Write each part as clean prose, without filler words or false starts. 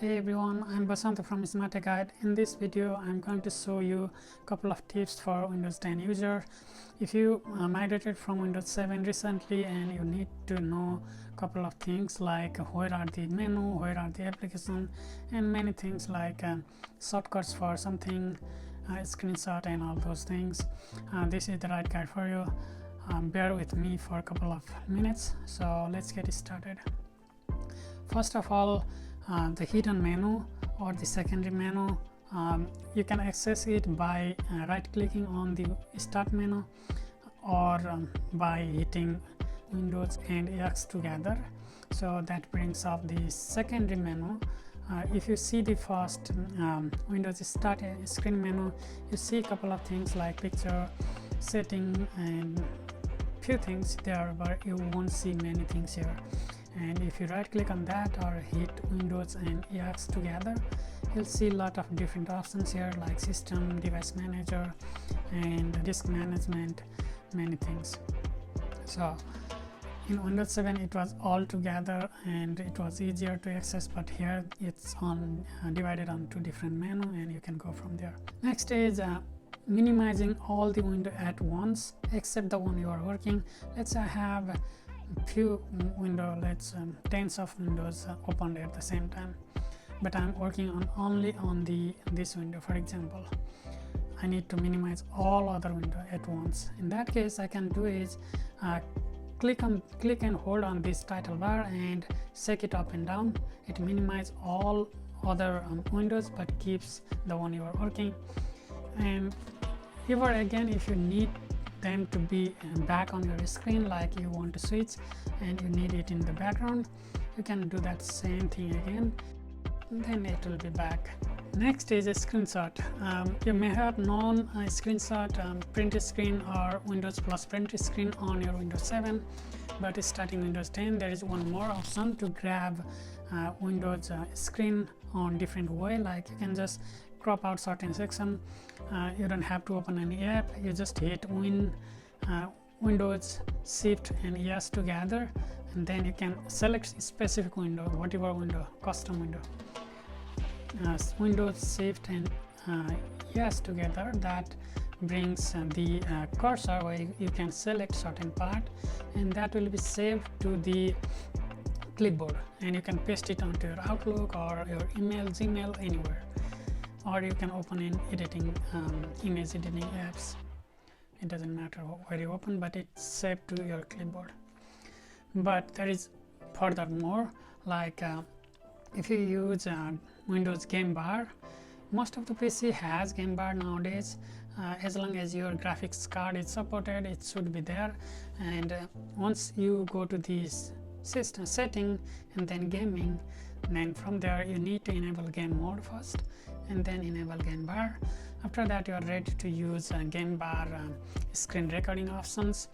Hey everyone, I'm Basant from Smart Guide. In this video, I'm going to show you a couple of tips for Windows 10 user. If you migrated from Windows 7 recently and you need to know a couple of things like where are the menu, where are the application, and many things like shortcuts for something, screenshot and all those things, this is the right guide for you. Bear with me for a couple of minutes. So let's get started. First of all, the hidden menu or the secondary menu, you can access it by right clicking on the start menu or by hitting Windows and X together. So that brings up the secondary menu. If you see the first Windows start screen menu, you see a couple of things like picture, setting and few things there, but you won't see many things here. And if you right click on that or hit Windows and EX together, you'll see a lot of different options here like system, device manager and disk management, many things. So in Windows 7 it was all together and it was easier to access, but here it's on divided on two different menus and you can go from there. Next is minimizing all the windows at once except the one you are working. Let's say I have few windows, let's tens of windows opened at the same time, but I'm working on only on this window. For example, I need to minimize all other windows at once. In that case, I can do is click and hold on this title bar and shake it up and down. It minimizes all other windows but keeps the one you are working. And here again, if you need them to be back on your screen, like you want to switch and you need it in the background, you can do that same thing again, then it will be back. Next is a screenshot. You may have known a screenshot, print screen or Windows plus print screen on your Windows 7, but starting Windows 10 there is one more option to grab Windows screen on different way. Like you can just crop out certain section. You don't have to open any app, you just hit Windows Shift and yes together, and then you can select specific window, whatever window, custom window. Windows Shift and yes together, that brings the cursor where you can select certain part, and that will be saved to the clipboard and you can paste it onto your Outlook or your email, Gmail, anywhere. Or you can open in editing image editing apps. It doesn't matter where you open, but it's saved to your clipboard. But there is furthermore, like if you use Windows game bar, most of the PC has game bar nowadays. As long as your graphics card is supported, it should be there. And once you go to this system setting and then gaming, then from there you need to enable game mode first and then enable game bar. After that you are ready to use game bar screen recording options.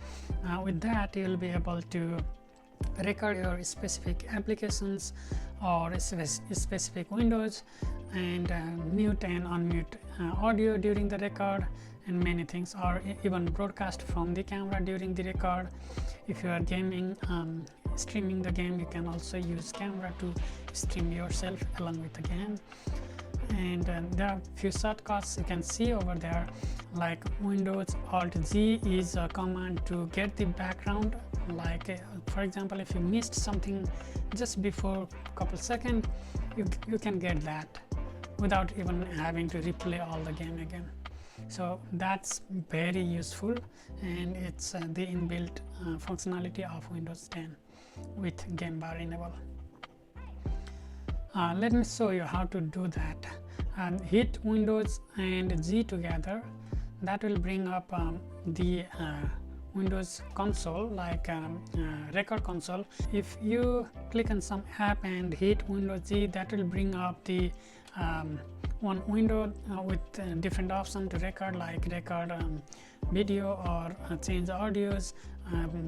With that you will be able to record your specific applications or specific windows and mute and unmute audio during the record and many things, or even broadcast from the camera during the record. If you are gaming, streaming the game, you can also use camera to stream yourself along with the game. And there are few shortcuts you can see over there, like Windows Alt G is a command to get the background. Like for example, if you missed something just before a couple seconds, you can get that without even having to replay all the game again. So that's very useful, and it's the inbuilt functionality of Windows 10 with game bar enable. Let me show you how to do that. Hit Windows and G together. That will bring up the Windows console, like record console. If you click on some app and hit Windows G, that will bring up the one window with different options to record, like record video or change audios,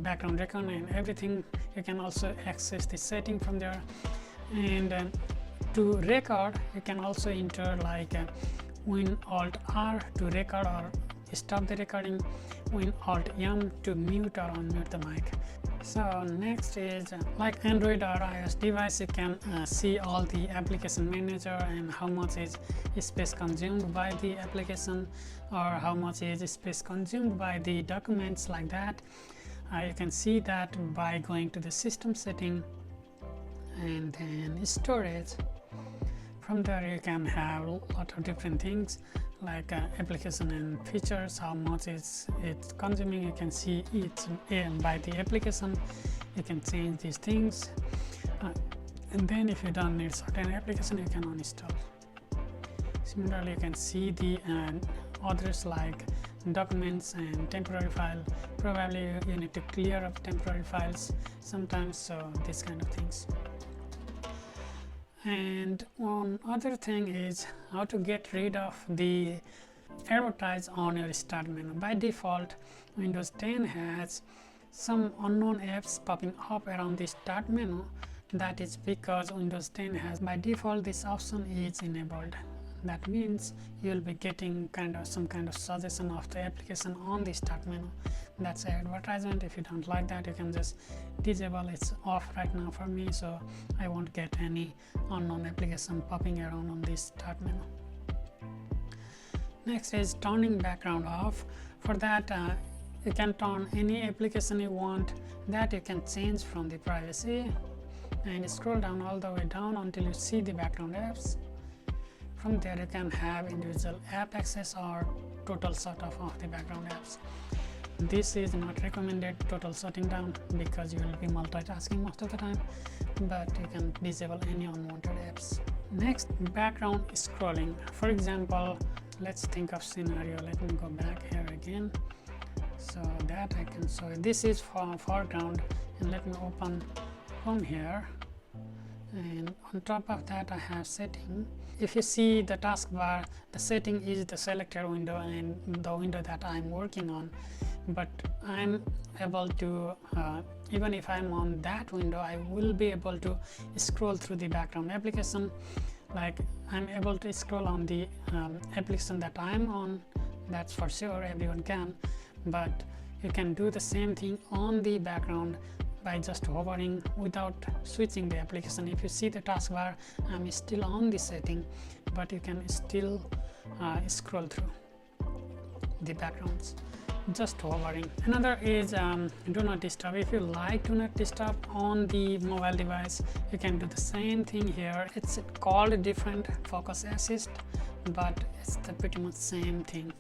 background record and everything. You can also access the setting from there. And to record, you can also enter like Win Alt R to record or stop the recording, Win Alt M to mute or unmute the mic. So next is like Android or iOS device, you can see all the application manager and how much is space consumed by the application or how much is space consumed by the documents, like that. You can see that by going to the system setting and then storage. From there you can have a lot of different things like application and features, how much is it consuming. You can see each by the application. You can change these things, and then if you don't need certain application, you can uninstall. Similarly, you can see the others like documents and temporary file. Probably you need to clear up temporary files sometimes, so these kind of things. And one other thing is how to get rid of the advertise on your start menu. By default, Windows 10 has some unknown apps popping up around the start menu. That is because Windows 10 has by default this option is enabled. That means you will be getting some kind of suggestion of the application on the start menu. That's an advertisement. If you don't like that, you can just disable. It's off right now for me, so I won't get any unknown application popping around on this start menu. Next is turning background off. For that, you can turn any application you want. That you can change from the privacy and scroll down all the way down until you see the background apps. From there you can have individual app access or total shut off of the background apps. This is not recommended, total shutting down, because you will be multitasking most of the time, but you can disable any unwanted apps. Next, background scrolling. For example, let's think of scenario. Let me go back here again so that I can show you. This is for foreground, and let me open Chrome here, and on top of that I have setting. If you see the taskbar, the setting is the selected window and the window that I'm working on, but I'm able to even if I'm on that window, I will be able to scroll through the background application. Like I'm able to scroll on the application that I'm on. That's for sure, everyone can, but you can do the same thing on the background by just hovering without switching the application. If you see the taskbar, I'm still on the setting, but you can still scroll through the backgrounds just hovering. Another is do not disturb. If you like do not disturb on the mobile device, you can do the same thing here. It's called different focus assist, but it's the pretty much same thing.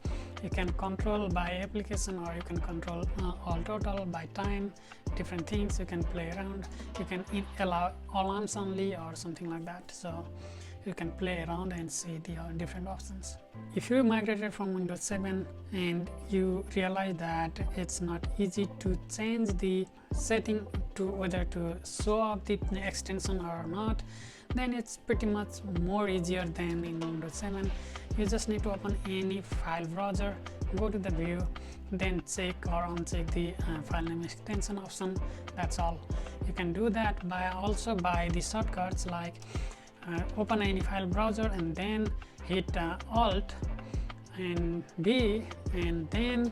You can control by application or you can control all total by time, different things you can play around. You can allow alarms only or something like that, so you can play around and see the different options. If you migrated from Windows 7 and you realize that it's not easy to change the setting to whether to show up the extension or not, then it's pretty much more easier than in Windows 7. You just need to open any file browser, go to the view, then check or uncheck the file name extension option. That's all. You can do that by the shortcuts like open any file browser and then hit Alt and B and then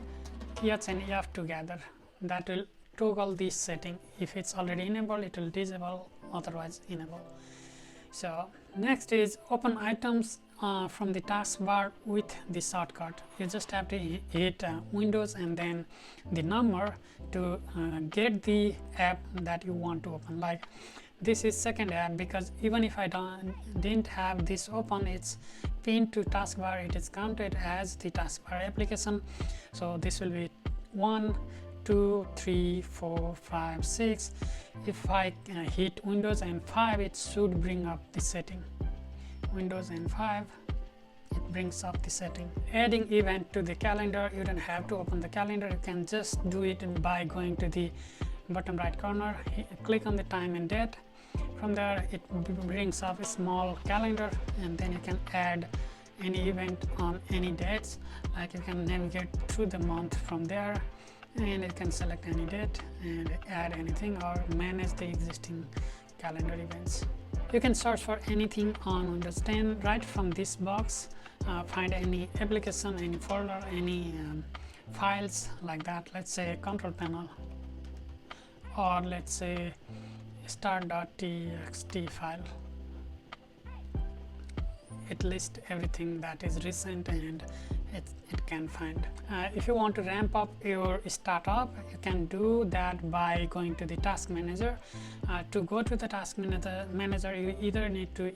H and F together. That will toggle this setting. If it's already enabled, it will disable, otherwise enable. So next is open items from the taskbar with the shortcut. You just have to hit Windows and then the number to get the app that you want to open. Like this is second app, because even if I didn't have this open, it's pinned to taskbar, it is counted as the taskbar application. So this will be 1, 2, 3, 4, 5, 6. If I hit Windows and 5, it should bring up the setting. Windows and 5, it brings up the setting. Adding event to the calendar, you don't have to open the calendar, you can just do it by going to the bottom right corner, click on the time and date. From there it brings up a small calendar, and then you can add any event on any dates. Like you can navigate through the month from there, and you can select any date and add anything or manage the existing calendar events. You can search for anything on Windows 10 right from this box. Find any application, any folder, any files like that. Let's say control panel. or let's say start.txt file. It lists everything that is recent and it can find. If you want to ramp up your startup, you can do that by going to the task manager. To go to the task manager, you either need to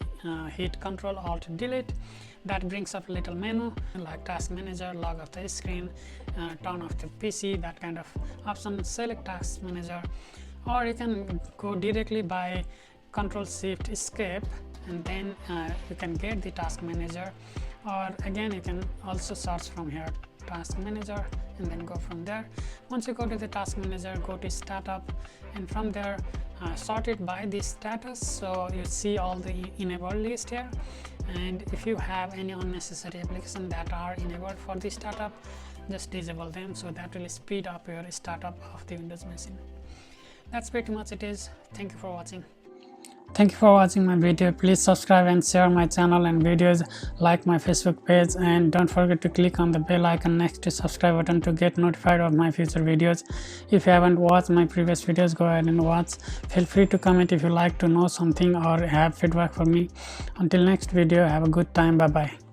hit Ctrl Alt Delete. That brings up a little menu like task manager, log off the screen, turn off the PC, that kind of option. Select task manager, or you can go directly by Ctrl Shift Escape, and then you can get the task manager. Or again, you can also search from here task manager and then go from there. Once you go to the task manager, go to startup, and from there sort it by the status, so you see all the enabled list here. And if you have any unnecessary applications that are enabled for the startup, just disable them, so that will speed up your startup of the Windows machine. That's pretty much it is. Thank you for watching. Thank you for watching my video. Please subscribe and share my channel and videos, like my Facebook page, and don't forget to click on the bell icon next to subscribe button to get notified of my future videos. If you haven't watched my previous videos, go ahead and watch. Feel free to comment if you like to know something or have feedback for me. Until next video, have a good time. Bye bye.